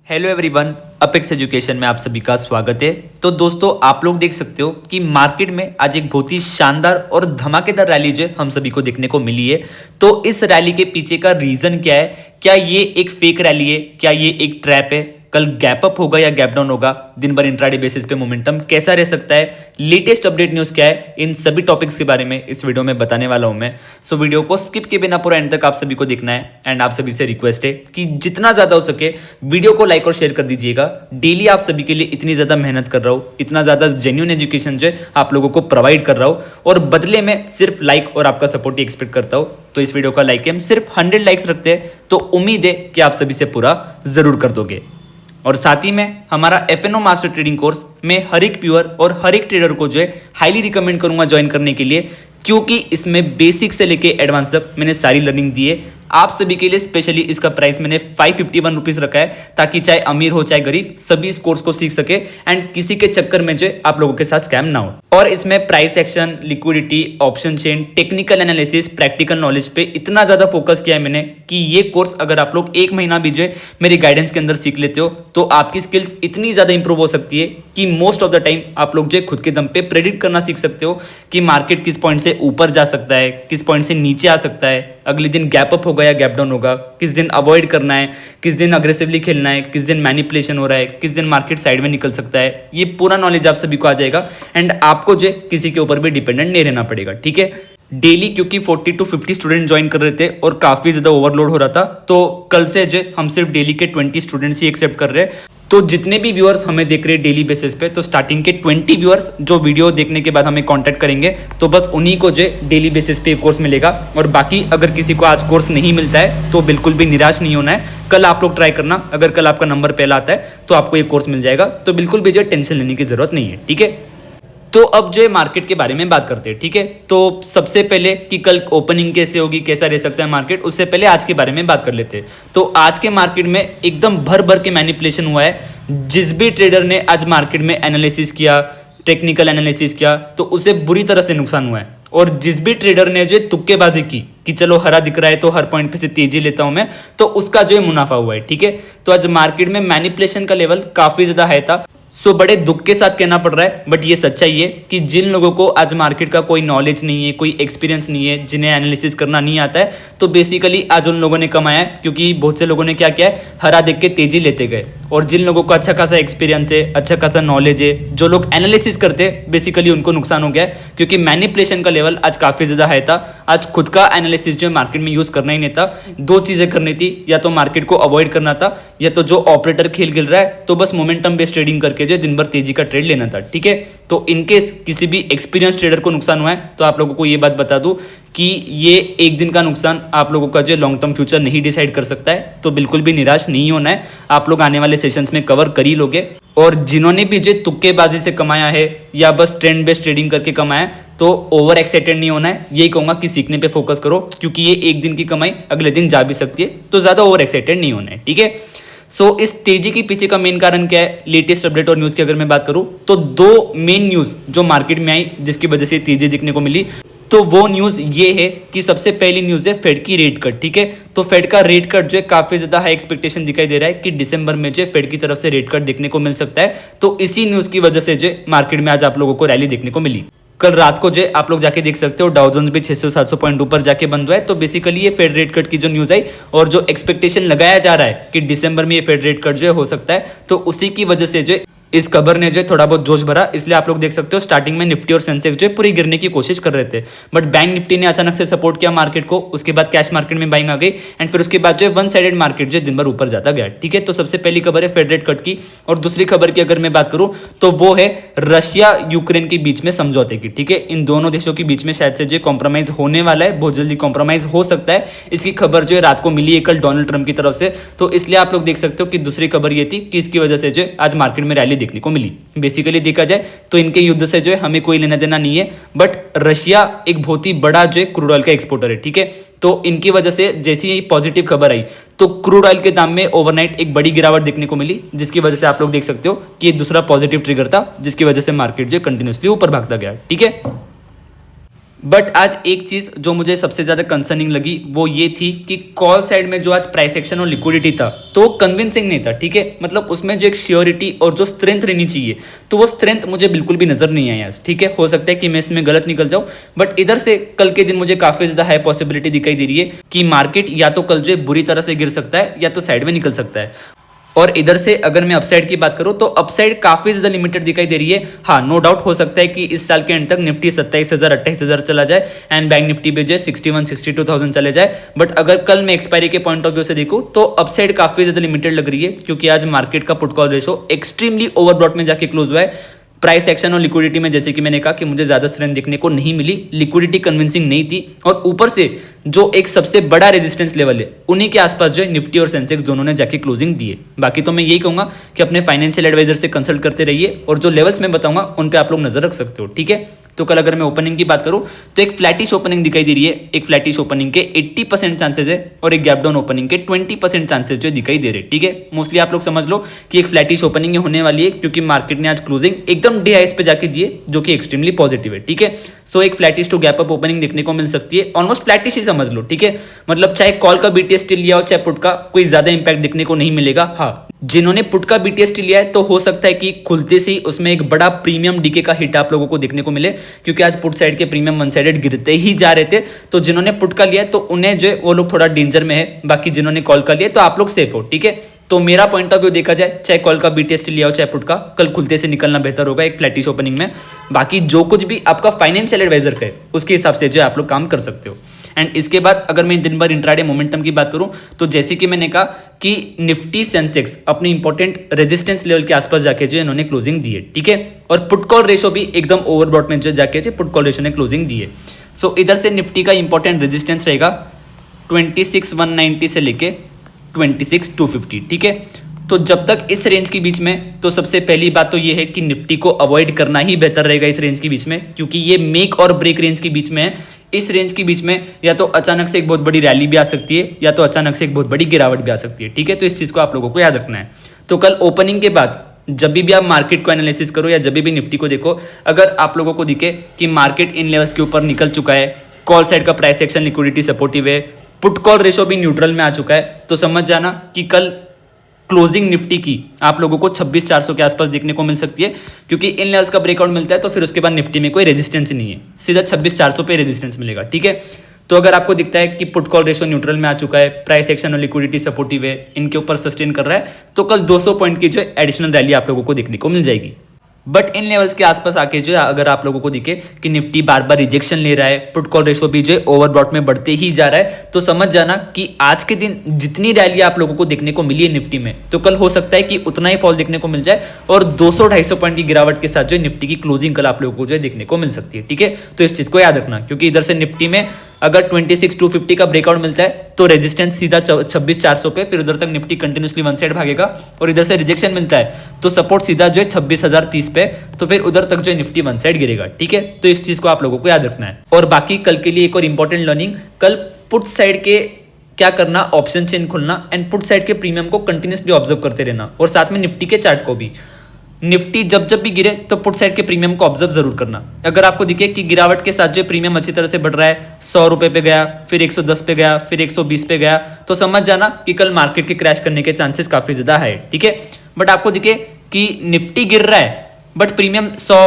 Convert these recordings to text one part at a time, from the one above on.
Hello everyone, apex education में आप सभी का स्वागत है। तो दोस्तों, आप लोग देख सकते हो कि मार्केट में आज एक बहुत ही शानदार और धमाकेदार रैली जो हम सभी को देखने को मिली है। तो इस रैली के पीछे का रीजन क्या है? क्या ये एक फेक रैली है? क्या ये एक ट्रैप है? कल गैप अप होगा या गैप डाउन होगा? दिन भर इंट्राडे बेसिस पे मोमेंटम कैसा रह सकता है? लेटेस्ट अपडेट न्यूज़ क्या है? इन सभी टॉपिक्स के बारे में इस वीडियो में बताने वाला हूं मैं। सो वीडियो को स्किप किए बिना पूरा एंड तक आप सभी को देखना है। एंड आप सभी से रिक्वेस्ट है कि जितना ज़्यादा हो सके वीडियो को लाइक और शेयर कर दीजिएगा। डेली आप सभी के लिए इतनी ज़्यादा मेहनत कर रहा हूँ, इतना ज़्यादा जेन्युइन एजुकेशन जो आप लोगों को प्रोवाइड कर रहा हूँ, और बदले में सिर्फ लाइक और आपका सपोर्ट ही एक्सपेक्ट करता हूँ। तो इस वीडियो का लाइक हम सिर्फ 100 लाइक्स रखते हैं, तो उम्मीद है कि आप सभी से पूरा ज़रूर कर दोगे। और साथ ही में हमारा FNO मास्टर ट्रेडिंग कोर्स में हर एक व्यूअर और हर एक ट्रेडर को हाईली रिकमेंड करूंगा ज्वाइन करने के लिए, क्योंकि इसमें बेसिक से लेके एडवांस तक मैंने सारी लर्निंग दी है आप सभी के लिए। स्पेशली इसका प्राइस मैंने 551 रुपीज़ रखा है, ताकि चाहे अमीर हो चाहे गरीब सभी इस कोर्स को सीख सके एंड किसी के चक्कर में आप लोगों के साथ स्कैम ना हो। और इसमें price action, liquidity, option chain, technical analysis, practical knowledge पे इतना ज़्यादा फोकस किया है मैंने कि ये कोर्स अगर आप लोग एक महीना भी मेरी गाइडेंस के अंदर सीख लेते हो तो आपकी स्किल्स इतनी ज़्यादा इंप्रूव हो सकती है कि मोस्ट ऑफ द टाइम आप लोग खुद के दम पे प्रेडिक्ट करना सीख सकते हो कि मार्केट किस पॉइंट से ऊपर जा सकता है, किस पॉइंट से नीचे आ सकता है, अगले दिन गैप अप होगा या गैप डाउन होगा, किस दिन अवॉइड करना है, किस दिन अग्रेसिवली खेलना है, किस दिन मैनिपुलेशन हो रहा है, किस दिन मार्केट साइड में निकल सकता है। ये पूरा नॉलेज आप सभी को आ जाएगा एंड आपको किसी के ऊपर भी डिपेंडेंट नहीं रहना पड़ेगा, ठीक है। डेली क्योंकि 40 to 50 स्टूडेंट ज्वाइन कर रहे थे और काफ़ी ज़्यादा ओवरलोड हो रहा था, तो कल से हम सिर्फ डेली के 20 स्टूडेंट्स ही एक्सेप्ट कर रहे हैं। तो जितने भी व्यूअर्स हमें देख रहे हैं डेली बेसिस पे, तो स्टार्टिंग के 20 व्यूअर्स जो वीडियो देखने के बाद हमें कांटेक्ट करेंगे, तो बस उन्हीं को डेली बेसिस पे कोर्स मिलेगा। और बाकी अगर किसी को आज कोर्स नहीं मिलता है तो बिल्कुल भी निराश नहीं होना है। कल आप लोग ट्राई करना, अगर कल आपका नंबर पहला आता है तो आपको ये कोर्स मिल जाएगा। तो बिल्कुल भी टेंशन लेने की जरूरत नहीं है, ठीक है। तो अब मार्केट के बारे में बात करते हैं, ठीक है। तो सबसे पहले कि कल ओपनिंग कैसे होगी, कैसा रह सकता है मार्केट, उससे पहले आज के बारे में बात कर लेते हैं। तो आज के मार्केट में एकदम भर भर के मैनिपुलेशन हुआ है। जिस भी ट्रेडर ने आज मार्केट में एनालिसिस किया, टेक्निकल एनालिसिस किया, तो उसे बुरी तरह से नुकसान हुआ है। और जिस भी ट्रेडर ने तुक्केबाजी की कि चलो हरा दिख रहा है तो हर पॉइंट पे से तेजी लेता हूं मैं, तो उसका मुनाफा हुआ है, ठीक है। तो आज मार्केट में मैनिपुलेशन का लेवल काफी ज्यादा हाई था। सो बड़े दुख के साथ कहना पड़ रहा है, बट ये सच्चाई है कि जिन लोगों को आज मार्केट का कोई नॉलेज नहीं है, कोई एक्सपीरियंस नहीं है, जिन्हें एनालिसिस करना नहीं आता है, तो बेसिकली आज उन लोगों ने कमाया है। क्योंकि बहुत से लोगों ने क्या किया है, हरा देख के तेजी लेते गए। और जिन लोगों को अच्छा खासा एक्सपीरियंस है, अच्छा खासा नॉलेज है, जो लोग एनालिसिस करते हैं, बेसिकली उनको नुकसान हो गया है। क्योंकि मैनिपुलेशन का लेवल आज काफ़ी ज़्यादा हाई था। आज खुद का एनालिसिस मार्केट में यूज़ करना ही नहीं था। दो चीज़ें करनी थी, या तो मार्केट को अवॉइड करना था, या तो जो ऑपरेटर खेल खेल रहा है तो बस मोमेंटम बेस्ड ट्रेडिंग करके दिन भर तेजी का ट्रेड लेना था, ठीक है। तो इनकेस किसी भी एक्सपीरियंस ट्रेडर को नुकसान हुआ है, तो आप लोगों को ये बात बता दूं कि ये एक दिन का नुकसान आप लोगों का लॉन्ग टर्म फ्यूचर नहीं डिसाइड कर सकता है। तो बिल्कुल भी निराश नहीं होना है, आप लोग आने वाले सेशंस में कवर कर ही लोगे। और जिन्होंने भी तुक्केबाजी से कमाया है या बस ट्रेंड बेस्ड ट्रेडिंग करके कमाया है, तो ओवर एक्साइटेड नहीं होना है। यही कहूंगा कि सीखने पे फोकस करो, क्योंकि ये एक दिन की कमाई अगले दिन जा भी सकती है। तो ज़्यादा ओवर एक्साइटेड नहीं होना है, ठीक है। सो इस तेजी के पीछे का मेन कारण क्या है? लेटेस्ट अपडेट और न्यूज़ की अगर मैं बात करूं, तो दो मेन न्यूज़ जो मार्केट में आई जिसकी वजह से तेजी दिखने को मिली, तो वो न्यूज़ ये है कि सबसे पहली न्यूज़ है फेड की रेट कट, ठीक है। तो फेड का रेट कट काफ़ी ज़्यादा हाई एक्सपेक्टेशन दिखाई दे रहा है कि दिसंबर में फेड की तरफ से रेट कट देखने को मिल सकता है। तो इसी न्यूज़ की वजह से मार्केट में आज आप लोगों को रैली देखने को मिली। कल रात को आप लोग जाके देख सकते हो, डाउ जोन्स भी 600-700 पॉइंट ऊपर जाके बंद हुआ है। तो बेसिकली ये फेड रेट कट की न्यूज़ आई और जो एक्सपेक्टेशन लगाया जा रहा है कि दिसंबर में ये फेड रेट कट हो सकता है, तो उसी की वजह से इस खबर ने थोड़ा बहुत जोश भरा। इसलिए आप लोग देख सकते हो स्टार्टिंग में निफ्टी और सेंसेक्स पूरी गिरने की कोशिश कर रहे थे, बट बैंक निफ्टी ने अचानक से सपोर्ट किया मार्केट को। उसके बाद कैश मार्केट में बाइंग आ गई एंड फिर उसके बाद वन साइडेड मार्केट दिन भर ऊपर जाता गया, ठीक है। तो सबसे पहली खबर है फेड रेट कट की। और दूसरी खबर की अगर मैं बात करूं, तो वो है रशिया यूक्रेन के बीच में समझौते की, ठीक है। इन दोनों देशों के बीच में शायद से कॉम्प्रोमाइज होने वाला है, बहुत जल्दी कॉम्प्रोमाइज हो सकता है। इसकी खबर रात को मिली है कल डोनाल्ड ट्रंप की तरफ से। तो इसलिए आप लोग देख सकते हो कि दूसरी खबर ये थी कि इसकी वजह से आज मार्केट में रैली देखने को मिली। बेसिकली देखा जाए तो इनके युद्ध से हमें कोई लेना देना नहीं है, बट रशिया एक बहुत ही बड़ा क्रूड ऑयल का एक्सपोर्टर है, ठीक है। तो इनकी वजह से जैसी ही पॉजिटिव खबर आई, तो क्रूड ऑयल के दाम में ओवरनाइट एक बड़ी गिरावट देखने को मिली, जिसकी वजह से आप लोग देख सकते हो कि दूसरा पॉजिटिव ट्रिगर था, जिसकी वजह से मार्केट कंटिन्यूसली ऊपर भागता गया, ठीक है। बट आज एक चीज जो मुझे सबसे ज्यादा कंसर्निंग लगी वो ये थी कि कॉल साइड में जो आज प्राइस एक्शन और लिक्विडिटी था तो कन्विंसिंग नहीं था। ठीक है, मतलब उसमें जो एक श्योरिटी और जो स्ट्रेंथ रहनी चाहिए तो वो स्ट्रेंथ मुझे बिल्कुल भी नजर नहीं आई आज। ठीक है, हो सकता है कि मैं इसमें गलत निकल जाऊं, बट इधर से कल के दिन मुझे काफी ज्यादा हाई पॉसिबिलिटी दिखाई दे रही है कि मार्केट या तो कल जो बुरी तरह से गिर सकता है या तो साइड में निकल सकता है। और इधर से अगर मैं अपसाइड की बात करूं तो अपसाइड काफी ज्यादा लिमिटेड दिखाई दे रही है। हाँ, नो डाउट हो सकता है कि इस साल के एंड तक निफ्टी 27,000 28,000 चला जाए एंड बैंक निफ्टी भी जो 61-62,000 चले जाए। बट अगर कल मैं एक्सपायरी के पॉइंट ऑफ व्यू से देखूं तो अपसाइड काफी ज्यादा लिमिटेड लग रही है, क्योंकि आज मार्केट का put call ratio extremely overbought में जाके क्लोज हुआ है। प्राइस एक्शन और लिक्विडिटी में जैसे कि मैंने कहा कि मुझे ज्यादा स्ट्रेंथ देखने को नहीं मिली, लिक्विडिटी कन्विंसिंग नहीं थी, और ऊपर से जो एक सबसे बड़ा रेजिस्टेंस लेवल है उन्हीं के आसपास जो है निफ्टी और सेंसेक्स दोनों ने जाके क्लोजिंग दी है। बाकी तो मैं यही कहूंगा कि अपने फाइनेंशियल एडवाइजर से कंसल्ट करते रहिए और जो लेवल्स मैं बताऊंगा उन पे आप लोग नजर रख सकते हो। ठीक है, तो कल अगर मैं ओपनिंग की बात करूं तो एक फ्लैटिश ओपनिंग दिखाई दे रही है। एक फ्लैटिश ओपनिंग के 80% चांसेस है और एक गैप डाउन ओपनिंग के 20% चांसेस जो दिखाई दे रहे हैं। ठीक है, मोस्टली आप लोग समझ लो कि एक फ्लैटिश ओपनिंग होने वाली है, क्योंकि मार्केट ने आज क्लोजिंग एकदम डे हाइस पे जाके दिए जो कि एक्सट्रीमली पॉजिटिव है। ठीक है, सो एक flattish to gap up opening देखने को मिल सकती है, ऑलमोस्ट फ्लैटिश ही समझ लो। ठीक है, मतलब चाहे कॉल का बीटीएस टिल लिया हो चाहे पुट का, कोई ज्यादा इंपैक्ट देखने को नहीं मिलेगा। हाँ, जिन्होंने पुट का बीटीएस टिल लिया है तो हो सकता है कि खुलते से ही उसमें एक बड़ा प्रीमियम डीके का हिट आप लोगों को देखने को मिले, क्योंकि आज पुट साइड के प्रीमियम वन साइडेड गिरते ही जा रहे थे। तो जिन्होंने पुट का लिया है तो उन्हें जो है वो लोग थोड़ा डेंजर में है, बाकी जिन्होंने कॉल का लिया तो आप लोग सेफ हो। ठीक है, तो मेरा पॉइंट ऑफ व्यू देखा जाए, चाहे कॉल का बीटीएस लिया हो चाहे पुट का, कल खुलते से निकलना बेहतर होगा एक फ्लैटिश ओपनिंग में। बाकी जो कुछ भी आपका फाइनेंशियल एडवाइजर कहे उसके हिसाब से जो है आप लोग काम कर सकते हो। एंड इसके बाद अगर मैं दिन भर इंट्राडे मोमेंटम की बात करूं तो जैसे कि मैंने कहा कि निफ्टी सेंसेक्स अपनी इंपॉर्टेंट रेजिस्टेंस लेवल के आसपास जाके जो इन्होंने क्लोजिंग दी है। ठीक है, और पुट कॉल रेशो भी एकदम ओवरबॉट में जो जाके जो पुट कॉल रेशो ने क्लोजिंग दी है। सो इधर से निफ्टी का इंपॉर्टेंट रेजिस्टेंस रहेगा 26,190 से लेके 26,250। ठीक है, तो जब तक इस रेंज के बीच में, तो सबसे पहली बात तो ये है कि निफ्टी को अवॉइड करना ही बेहतर रहेगा इस रेंज के बीच में, क्योंकि ये मेक और ब्रेक रेंज के बीच में है। इस रेंज के बीच में या तो अचानक से एक बहुत बड़ी रैली भी आ सकती है या तो अचानक से एक बहुत बड़ी गिरावट भी आ सकती है। ठीक है, तो इस चीज को आप लोगों को याद रखना है। तो कल ओपनिंग के बाद जब भी आप मार्केट को एनालिसिस करो या जब भी निफ्टी को देखो, अगर आप लोगों को दिखे कि मार्केट इन लेवल्स के ऊपर निकल चुका है, कॉल साइड का प्राइस एक्शन लिक्विडिटी सपोर्टिव है, पुट कॉल रेशो भी न्यूट्रल में आ चुका है, तो समझ जाना कि कल क्लोजिंग निफ्टी की आप लोगों को 26,400 के आसपास देखने को मिल सकती है, क्योंकि इन लेवल्स का ब्रेकआउट मिलता है तो फिर उसके बाद निफ्टी में कोई रेजिस्टेंस ही नहीं है, सीधा 26,400 पे रेजिस्टेंस मिलेगा। ठीक है, तो अगर आपको दिखता है कि पुट कॉल रेशो न्यूट्रल में आ चुका है, प्राइस एक्शन और लिक्विडिटी सपोर्टिव है, इनके ऊपर सस्टेन कर रहा है, तो कल 200 पॉइंट की जो एडिशनल रैली आप लोगों को देखने को मिल जाएगी। बट इन लेवल्स के आसपास आके जो है अगर आप लोगों को दिखे कि निफ्टी बार बार रिजेक्शन ले रहा है, पुट कॉल रेशो भी जो है ओवरबॉट में बढ़ते ही जा रहा है, तो समझ जाना कि आज के दिन जितनी रैली आप लोगों को देखने को मिली है निफ्टी में, तो कल हो सकता है कि उतना ही फॉल देखने को मिल जाए और 200-250 पॉइंट की गिरावट के साथ जो है निफ्टी की क्लोजिंग कल आप लोगों को जो है देखने को मिल सकती है। ठीक है, तो इस चीज को याद रखना, क्योंकि इधर से निफ्टी में अगर 26,250 का ब्रेकआउट मिलता है तो रेजिस्टेंस सीधा 26,400 पे, फिर उधर तक निफ्टी कंटिन्यूसली वन साइड भागेगा, और इधर से रिजेक्शन मिलता है तो सपोर्ट सीधा जो है 26,030 पे, तो फिर उधर तक जो है निफ्टी वन साइड गिरेगा। ठीक है, तो इस चीज को आप लोगों को याद रखना है। और बाकी कल के लिए एक और इंपॉर्टेंट लर्निंग, कल पुट साइड के क्या करना, option chain Khulna and put side के प्रीमियम को कंटिन्यूसली ऑब्जर्व करते रहना, और साथ में निफ्टी के चार्ट को भी। निफ्टी जब जब भी गिरे तो पुट साइड के प्रीमियम को ऑब्जर्व जरूर करना। अगर आपको दिखे कि गिरावट के साथ जो प्रीमियम अच्छी तरह से बढ़ रहा है, 100 रुपए पे गया, फिर 110 पे गया, फिर 120 पे गया, तो समझ जाना कि कल मार्केट के क्रैश करने के चांसेस काफी ज्यादा है। ठीक है, बट आपको दिखे कि निफ्टी गिर रहा है बट प्रीमियम 100,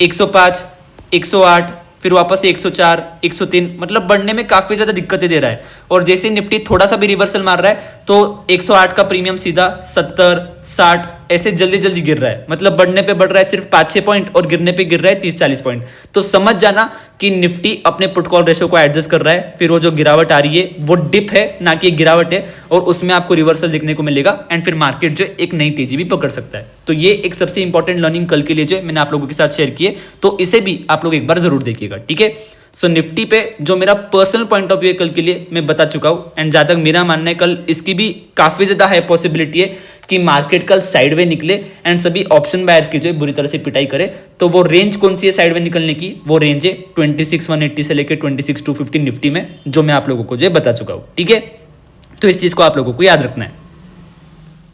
105, 108, फिर वापस से 104, 103, मतलब बढ़ने में काफी ज्यादा दिक्कतें दे रहा है। और जैसे निफ्टी थोड़ा सा भी रिवर्सल मार रहा है तो 108 का प्रीमियम सीधा 70, 60 ऐसे जल्दी जल्दी गिर रहा है, मतलब बढ़ने पे बढ़ रहा है सिर्फ 5-6 पॉइंट और गिरने पे गिर रहा है 30-40 पॉइंट। तो समझ जाना कि निफ्टी अपने पुट कॉल रेशो को एडजस्ट कर रहा है, फिर वो जो गिरावट आ रही है वो डिप है ना कि गिरावट है, और उसमें आपको रिवर्सल देखने को मिलेगा एंड फिर मार्केट जो एक नई तेजी भी पकड़ सकता है। तो ये एक सबसे इंपॉर्टेंट लर्निंग कल के लिए जो मैंने आप लोगों के साथ शेयर की है, तो इसे भी आप लोग एक बार जरूर देखिएगा। ठीक है, सो निफ्टी पे जो मेरा पर्सनल पॉइंट ऑफ व्यू है कल के लिए मैं बता चुका हूं, एंड जहां तक मेरा मानना है कल इसकी भी काफी ज्यादा हाई पॉसिबिलिटी है कि मार्केट कल साइडवे निकले एंड सभी ऑप्शन बायर्स की जो है बुरी तरह से पिटाई करे। तो वो रेंज कौन सी है साइडवे निकलने की, वो रेंज है 26,180 से लेकर 26,250 निफ्टी में, जो मैं आप लोगों को जो है बता चुका हूं। ठीक है, तो इस चीज को आप लोगों को याद रखना है।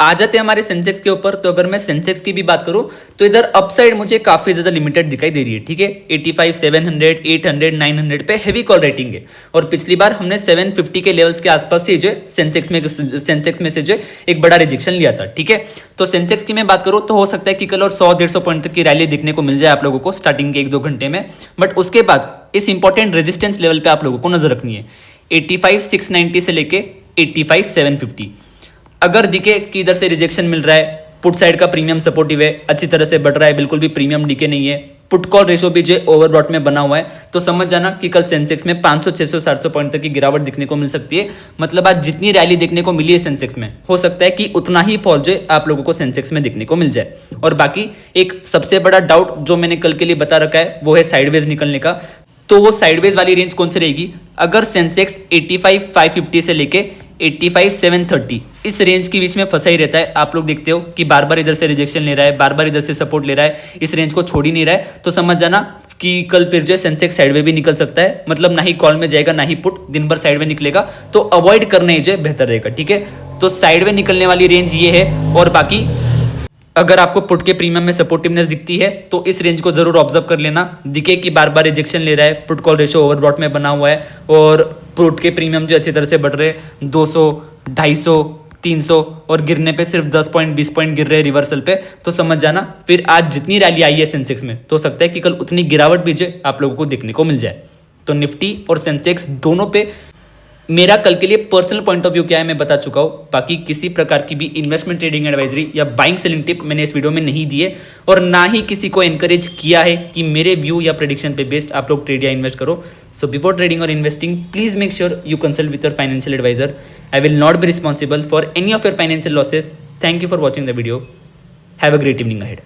आ जाते हैं हमारे सेंसेक्स के ऊपर। तो अगर मैं सेंसेक्स की भी बात करूं तो इधर अपसाइड मुझे काफी ज्यादा लिमिटेड दिखाई दे रही है, ठीक है। 85, 700, 800, 900 पे हैवी कॉल रेटिंग है, और पिछली बार हमने 750 के लेवल्स के आसपास से जो है सेंसेक्स में से जो एक बड़ा रिजेक्शन लिया था, ठीक है। तो सेंसेक्स की मैं बात करूं तो हो सकता है कि कल और 100-150 पॉइंट तक की रैली देखने को मिल जाए आप लोगों को स्टार्टिंग के 1-2 घंटे में, बट उसके बाद इस इंपॉर्टेंट रेजिस्टेंस लेवल पे आप लोगों को नजर रखनी है, 85,690 से लेके 85,750। अगर दिखे कि इधर से रिजेक्शन मिल रहा है, पुट साइड का प्रीमियम सपोर्टिव है, अच्छी तरह से बढ़ रहा है, बिल्कुल भी प्रीमियम डीके नहीं है, पुट कॉल रेशो भी जो ओवरबॉट में बना हुआ है, तो समझ जाना कि कल सेंसेक्स में 500, 600, 700 पॉइंट तक की गिरावट दिखने को मिल सकती है। मतलब आज जितनी रैली देखने को मिली है सेंसेक्स में, हो सकता है कि उतना ही फॉल जो आप लोगों को सेंसेक्स में देखने को मिल जाए। और बाकी एक सबसे बड़ा डाउट जो मैंने कल के लिए बता रखा है वो है साइडवेज निकलने का। तो वो साइडवेज वाली रेंज कौन सी रहेगी? अगर सेंसेक्स 85,550 से लेके 85,730 इस रेंज के बीच में फंसा ही रहता है, आप लोग देखते हो कि बार बार इधर से रिजेक्शन ले रहा है, बार बार इधर से सपोर्ट ले रहा है, इस रेंज को छोड़ ही नहीं रहा है, तो समझ जाना कि कल फिर जो है सेंसेक्स साइडवे भी निकल सकता है। मतलब ना ही कॉल में जाएगा ना ही पुट, दिन भर साइडवे निकलेगा, तो अवॉइड करना ही जो है बेहतर रहेगा, ठीक है। तो साइडवे निकलने वाली रेंज ये है। और बाकी अगर आपको पुट के प्रीमियम में सपोर्टिवनेस दिखती है तो इस रेंज को जरूर ऑब्जर्व कर लेना। दिखे कि बार बार रिजेक्शन ले रहा है, पुट कॉल रेशो ओवरबॉट में बना हुआ है, और पुट के प्रीमियम जो अच्छी तरह से बढ़ रहे हैं, 200, 250, 300, और गिरने पे सिर्फ 10 पॉइंट 20 पॉइंट गिर रहे हैं रिवर्सल पे, तो समझ जाना फिर आज जितनी रैली आई है सेंसेक्स में, तो सकता है कि कल उतनी गिरावट भी जो आप लोगों को देखने को मिल जाए। तो निफ्टी और सेंसेक्स दोनों पे मेरा कल के लिए पर्सनल पॉइंट ऑफ व्यू क्या है मैं बता चुका हूं। बाकी किसी प्रकार की भी इन्वेस्टमेंट ट्रेडिंग एडवाइजरी या बाइंग सेलिंग टिप मैंने इस वीडियो में नहीं दी है, और ना ही किसी को एनकरेज किया है कि मेरे व्यू या प्रेडिक्शन पे बेस्ड आप लोग ट्रेड या इन्वेस्ट करो। सो बिफोर ट्रेडिंग और investing please make sure you consult with your financial advisor. I will not be responsible for any of your financial losses. Thank you for watching the video. Have a great evening ahead.